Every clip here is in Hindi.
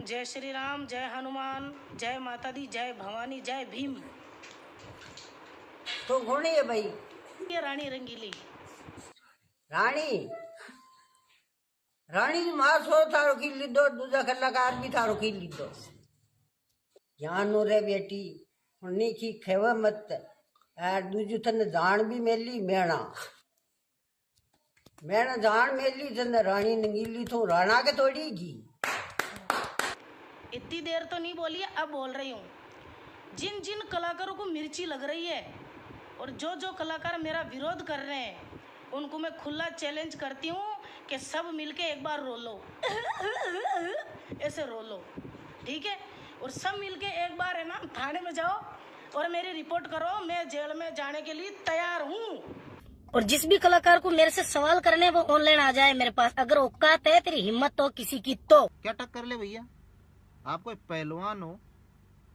जय श्री राम, जय हनुमान, जय माता दी, जय भवानी, जय भीम। तो कौन है भाई? ये रानी रंगीली। रानी रानी मां सो थारो की लीधो, दूजा कलाकार भी थारो की लीधो। जानो रे बेटी, उन्नी की खेव मत यार। दूजू तने जान भी मेली मेणा मेणा जान मेली तने रानी रंगीली तो राणा के तोड़ीगी। इतनी देर तो नहीं बोली है, अब बोल रही हूँ। जिन जिन कलाकारों को मिर्ची लग रही है और जो जो कलाकार मेरा विरोध कर रहे हैं, उनको मैं खुला चैलेंज करती हूँ कि सब मिलके एक बार रो लो। ऐसे रो लो, ठीक है? और सब मिलके एक बार है ना थाने में जाओ और मेरी रिपोर्ट करो। मैं जेल में जाने के लिए तैयार हूँ। और जिस भी कलाकार को मेरे से सवाल करने वो ऑनलाइन आ जाए मेरे पास। अगर औकात है, तेरी हिम्मत हो किसी की तो। क्या टक्कर ले भैया? आप कोई पहलवान हो,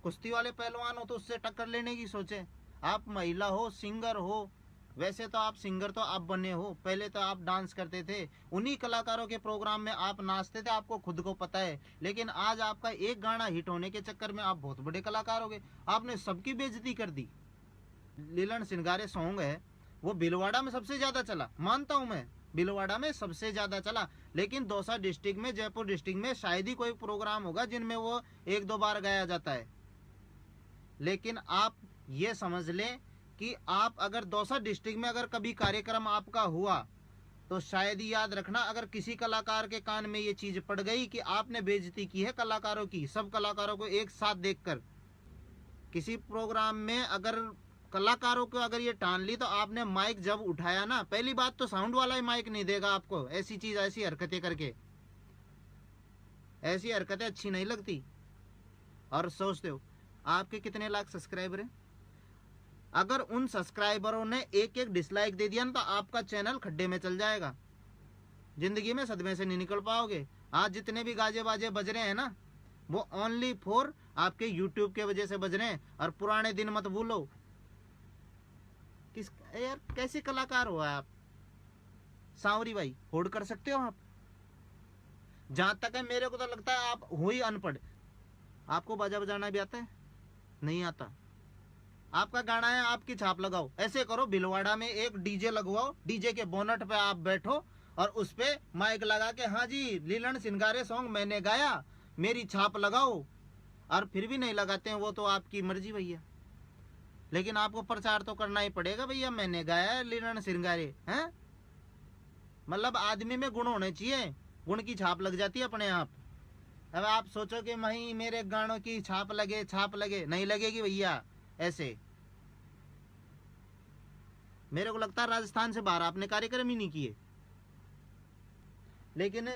कुश्ती वाले पहलवान हो तो उससे टक्कर लेने की सोचे। आप महिला हो, सिंगर हो। वैसे तो आप सिंगर तो आप बने हो, पहले तो आप डांस करते थे, उन्हीं कलाकारों के प्रोग्राम में आप नाचते थे, आपको खुद को पता है। लेकिन आज आपका एक गाना हिट होने के चक्कर में आप बहुत बड़े कलाकार हो गए। आपने सबकी बेइज्जती कर दी। लीलन सिंगारे सॉन्ग है, वो भीलवाड़ा में सबसे ज्यादा चला, मानता हूं मैं, भीलवाड़ा में सबसे ज्यादा चला। लेकिन दौसा डिस्ट्रिक्ट में, जयपुर डिस्ट्रिक्ट में शायद ही कोई प्रोग्राम होगा जिनमें वो एक दो बार गाया जाता है। लेकिन आप ये समझ लें कि आप अगर दौसा डिस्ट्रिक्ट में अगर कभी कार्यक्रम आपका हुआ तो शायद ही याद रखना, अगर किसी कलाकार के कान में ये चीज पड़ गई कि आपने बेइज्जती की है कलाकारों की, सब कलाकारों को एक साथ देखकर किसी प्रोग्राम में अगर कलाकारों को अगर ये टान ली, तो आपने माइक जब उठाया ना, पहली बात तो साउंड वाला ही माइक नहीं देगा आपको। ऐसी चीज, ऐसी हरकतें करके, ऐसी हरकतें अच्छी नहीं लगती। और सोचते हो आपके कितने लाख सब्सक्राइबर हैं? अगर उन सब्सक्राइबरों ने एक एक डिसलाइक दे दिया ना, तो आपका चैनल खड्डे में चल जाएगा। जिंदगी में सदमे से नहीं निकल पाओगे। आज जितने भी गाजे बाजे बज रहे हैं ना, वो ओनली फॉर आपके यूट्यूब के वजह से बज रहे हैं। और पुराने दिन मत भूलो। किस यार, कैसे कलाकार हो आप? सांवरी भाई, होड़ कर सकते हो आप? जहां तक है मेरे को तो लगता है आप हो ही अनपढ़। आपको बाजा बजाना भी आता है? नहीं आता। आपका गाना है, आपकी छाप लगाओ। ऐसे करो, भीलवाड़ा में एक डीजे लगवाओ, डीजे के बोनट पे आप बैठो और उस पे माइक लगा के, हाँ जी लीलन सिंगारे सॉन्ग मैंने गाया, मेरी छाप लगाओ। और फिर भी नहीं लगाते हैं वो तो आपकी मर्जी भैया। लेकिन आपको प्रचार तो करना ही पड़ेगा भैया, मैंने गाया है लीलन सिंगारे। हैं मतलब आदमी में गुण होने चाहिए, गुण की छाप लग जाती है अपने आप। अब आप सोचो कि वही मेरे गानों की छाप लगे, छाप लगे, नहीं लगेगी भैया। ऐसे मेरे को लगता है राजस्थान से बाहर आपने कार्यक्रम ही नहीं किए। लेकिन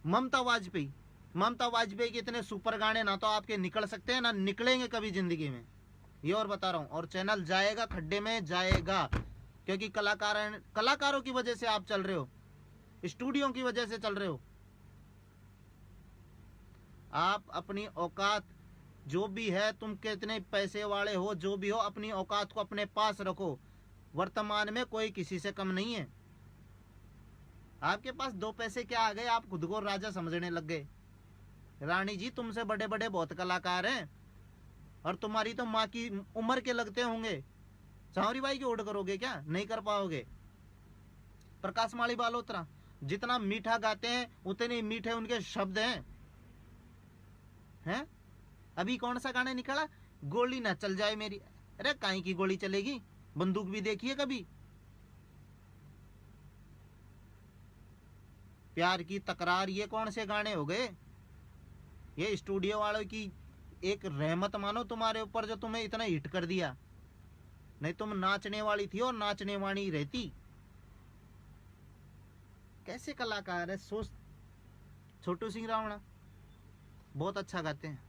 ममता वाजपेयी के इतने सुपर गाने ना तो आपके निकल सकते हैं, ना निकलेंगे कभी जिंदगी में, ये और बता रहा हूं। और चैनल जाएगा, खड्डे में जाएगा, क्योंकि कलाकारों की वजह से आप चल रहे हो, स्टूडियो की वजह से चल रहे हो। आप अपनी औकात जो भी है, तुम कितने पैसे वाले हो, जो भी हो, अपनी औकात को अपने पास रखो। वर्तमान में कोई किसी से कम नहीं है। आपके पास दो पैसे क्या आ गए, आप खुद को राजा समझने लग गए। रानी जी, तुमसे बड़े बड़े बहुत कलाकार हैं और तुम्हारी तो माँ की उम्र के लगते होंगे। सांवरी भाई की ओढ़ करोगे क्या? नहीं कर पाओगे। प्रकाश माली बालोत्रा जितना मीठा गाते हैं उतने मीठे उनके शब्द हैं। अभी कौन सा गाना निकला, गोली ना चल जाए मेरी। अरे काहे की गोली चलेगी, बंदूक भी देखी है कभी? प्यार की तकरार, ये कौन से गाने हो गए? ये स्टूडियो वालों की एक रहमत मानो तुम्हारे ऊपर, जो तुम्हें इतना हिट कर दिया। नहीं तुम नाचने वाली थी और नाचने वाली रहती। कैसे कलाकार है? सोच। छोटू सिंह रावणा बहुत अच्छा गाते हैं,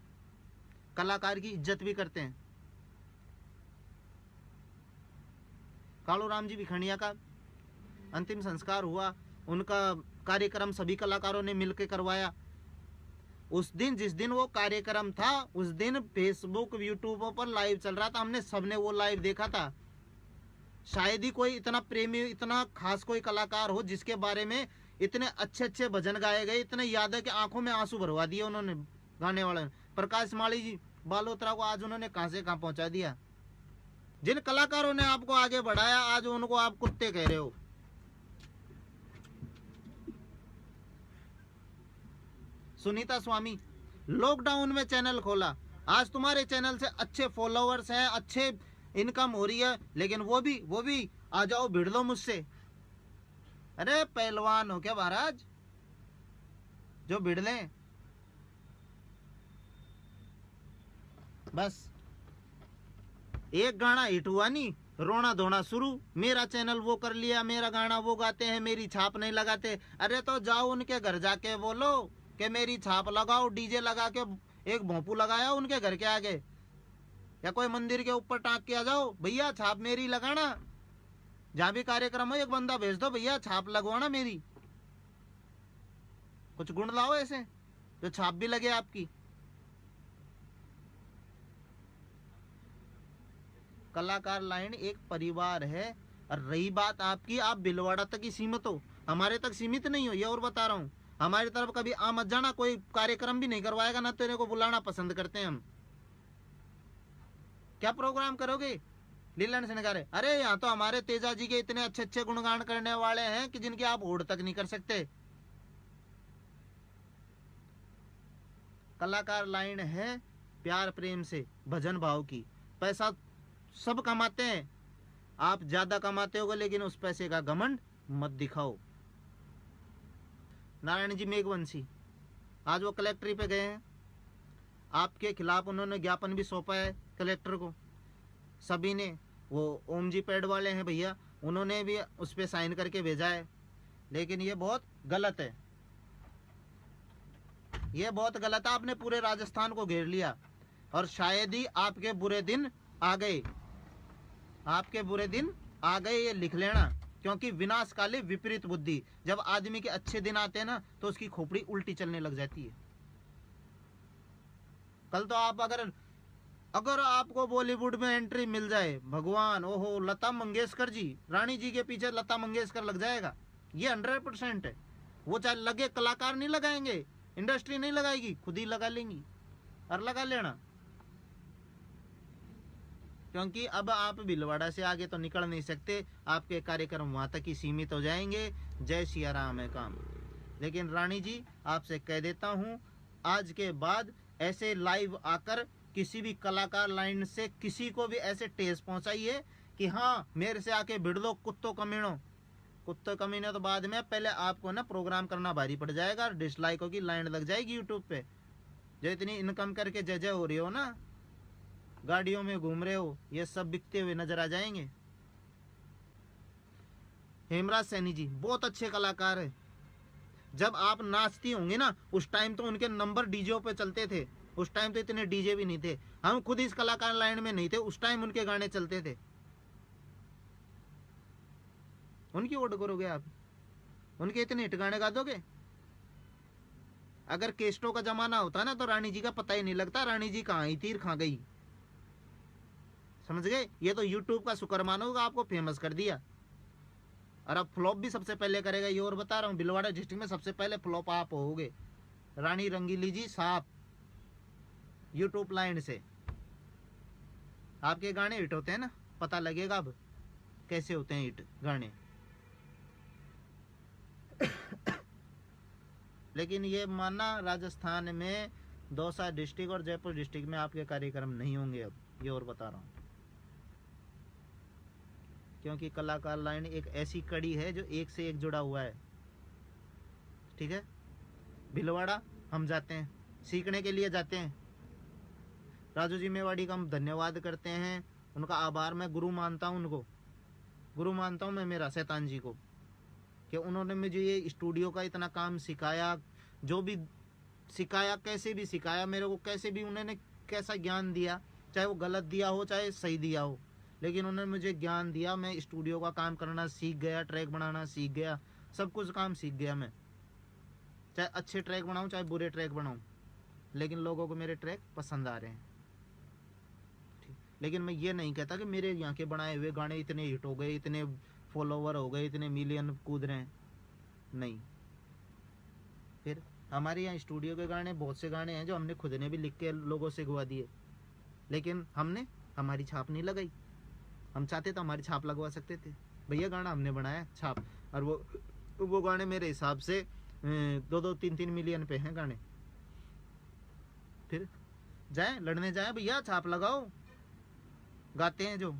कलाकार की इज्जत भी करते हैं। कालू राम जी भिखनिया का अंतिम संस्कार हुआ, उनका कार्यक्रम सभी कलाकारों ने मिलकर करवाया। उस दिन, जिस दिन वो कार्यक्रम था, उस दिन फेसबुक यूट्यूब पर लाइव चल रहा था, हमने सबने वो लाइव देखा था। शायद ही कोई इतना प्रेमी, इतना खास कोई कलाकार हो जिसके बारे में इतने अच्छे अच्छे भजन गाए गए, इतने याद है कि आंखों में आंसू भरवा दिए उन्होंने। गाने वाले प्रकाश माली जी बालोतरा को आज उन्होंने कहां से कहां पहुंचा दिया। जिन कलाकारों ने आपको आगे बढ़ाया आज उनको आप कुत्ते कह रहे हो। सुनीता स्वामी लॉकडाउन में चैनल खोला, आज तुम्हारे चैनल से अच्छे फॉलोअर्स हैं, अच्छे इनकम हो रही है, लेकिन वो भी आ जाओ भिड़ लो मुझसे। अरे पहलवान हो क्या महाराज जो भिड़ लें? बस एक गाना हिट हुआ नहीं, रोना धोना शुरू, मेरा चैनल वो कर लिया, मेरा गाना वो गाते हैं, मेरी छाप नहीं लगाते। अरे तो जाओ उनके घर जाके बोलो कि मेरी छाप लगाओ, डीजे लगा के एक भोंपू लगाया उनके घर के आगे, या कोई मंदिर के ऊपर टांग के आ जाओ, भैया छाप मेरी लगाना। जहां भी कार्यक्रम हो एक बंदा भेज दो, भैया छाप लगवाना मेरी। कुछ गुण लाओ ऐसे जो छाप भी लगे आपकी। कलाकार लाइन एक परिवार है। और रही बात आपकी, आप भिलवाड़ा तक ही सीमित हो, हमारे तक सीमित नहीं हो, ये और बता रहा हूं। हमारी तरफ कभी आ मत जाना, कोई कार्यक्रम भी नहीं करवाएगा, ना तेरे को बुलाना पसंद करते हैं हम। क्या प्रोग्राम करोगे लीलन से निकाले? अरे यहाँ तो हमारे तेजा जी के इतने अच्छे अच्छे गुणगान करने वाले हैं कि जिनकी आप होड़ तक नहीं कर सकते। कलाकार लाइन है प्यार प्रेम से, भजन भाव की। पैसा सब कमाते हैं, आप ज्यादा कमाते होगे, लेकिन उस पैसे का घमंड मत दिखाओ। नारायण जी मेघवंशी आज वो कलेक्ट्री पे गए हैं, आपके खिलाफ उन्होंने ज्ञापन भी सौंपा है कलेक्टर को। सभी ने, वो ओम जी पैड वाले हैं भैया, उन्होंने भी उस पर साइन करके भेजा है। लेकिन ये बहुत गलत है, ये बहुत गलत है। आपने पूरे राजस्थान को घेर लिया और शायद ही आपके बुरे दिन आ गए, आपके बुरे दिन आ गए, ये लिख लेना। क्योंकि विनाशकाले विपरीत बुद्धि, जब आदमी के अच्छे दिन आते हैं ना तो उसकी खोपड़ी उल्टी चलने लग जाती है। कल तो आप अगर आपको बॉलीवुड में एंट्री मिल जाए, भगवान, ओहो, लता मंगेशकर जी, रानी जी के पीछे लता मंगेशकर लग जाएगा, ये 100% है। वो चाहे लगे, कलाकार नहीं लगाएंगे, इंडस्ट्री नहीं लगाएगी, खुद ही लगा लेंगी। और लगा लेना, क्योंकि अब आप भिलवाड़ा से आगे तो निकल नहीं सकते, आपके कार्यक्रम वहां तक ही सीमित हो जाएंगे। जय सिया राम है काम। लेकिन रानी जी आपसे कह देता हूं, आज के बाद ऐसे लाइव आकर किसी भी कलाकार लाइन से किसी को भी ऐसे ठेस पहुंचाइए कि हाँ मेरे से आके भिड़ लो कुत्तों कमीनों। कुत्ते कमीने तो बाद में, पहले आपको ना प्रोग्राम करना भारी पड़ जाएगा, डिसलाइकों की लाइन लग जाएगी यूट्यूब पे। जो इतनी इनकम करके जय जय हो रही हो ना, गाड़ियों में घूम रहे हो, ये सब बिकते हुए नजर आ जाएंगे। हेमराज सैनी जी बहुत अच्छे कलाकार है। जब आप नाचती होंगी ना उस टाइम तो उनके नंबर डीजे पे चलते थे, उस टाइम तो इतने डीजे भी नहीं थे, हम खुद इस कलाकार लाइन में नहीं थे, उस टाइम उनके गाने चलते थे। उनकी वोट करोगे आप? उनके इतने हिट गाने गा दोगे? अगर केस्टों का जमाना होता ना तो रानी जी का पता ही नहीं लगता, रानी जी कहाँ ही तीर खा गई। समझ गए? ये तो यूट्यूब का शुक्र मानोगा, आपको फेमस कर दिया। और अब फ्लॉप भी सबसे पहले करेगा, ये और बता रहा हूँ। भिलवाड़ा डिस्ट्रिक्ट में सबसे पहले फ्लॉप आप होगे, रानी रंगीली जी साहब, यूट्यूब लाइन से। आपके गाने हिट होते हैं ना, पता लगेगा अब कैसे होते हैं हिट गाने। लेकिन ये मानना, राजस्थान में दौसा डिस्ट्रिक्ट और जयपुर डिस्ट्रिक्ट में आपके कार्यक्रम नहीं होंगे अब, ये और बता रहा हूँ। क्योंकि कलाकार लाइन एक ऐसी कड़ी है जो एक से एक जुड़ा हुआ है। ठीक है, भिलवाड़ा हम जाते हैं, सीखने के लिए जाते हैं। राजू जी मेवाड़ी का हम धन्यवाद करते हैं, उनका आभार, मैं गुरु मानता हूँ उनको, गुरु मानता हूँ मैं मेरा शैतान जी को, कि उन्होंने मुझे ये स्टूडियो का इतना काम सिखाया, जो भी सिखाया, कैसे भी सिखाया मेरे को, कैसे भी उन्होंने कैसा ज्ञान दिया, चाहे वो गलत दिया हो चाहे सही दिया हो, लेकिन उन्होंने मुझे ज्ञान दिया। मैं स्टूडियो का काम करना सीख गया, ट्रैक बनाना सीख गया, सब कुछ काम सीख गया मैं। चाहे अच्छे ट्रैक बनाऊं चाहे बुरे ट्रैक बनाऊं, लेकिन लोगों को मेरे ट्रैक पसंद आ रहे हैं। लेकिन मैं ये नहीं कहता कि मेरे यहाँ के बनाए हुए गाने इतने हिट हो गए, इतने फॉलोवर हो गए, इतने मिलियन कूद रहे हैं, नहीं। फिर हमारे यहाँ स्टूडियो के गाने बहुत से गाने हैं जो हमने खुद ने भी लिख के लोगों से गवा दिए, लेकिन हमने हमारी छाप नहीं लगाई। हम चाहते तो हमारी छाप लगवा सकते थे। भैया गाना हमने बनाया छाप, और वो गाने मेरे हिसाब से 2-3 मिलियन पे हैं गाने। फिर जाए लड़ने जाए भैया, छाप लगाओ, गाते हैं जो।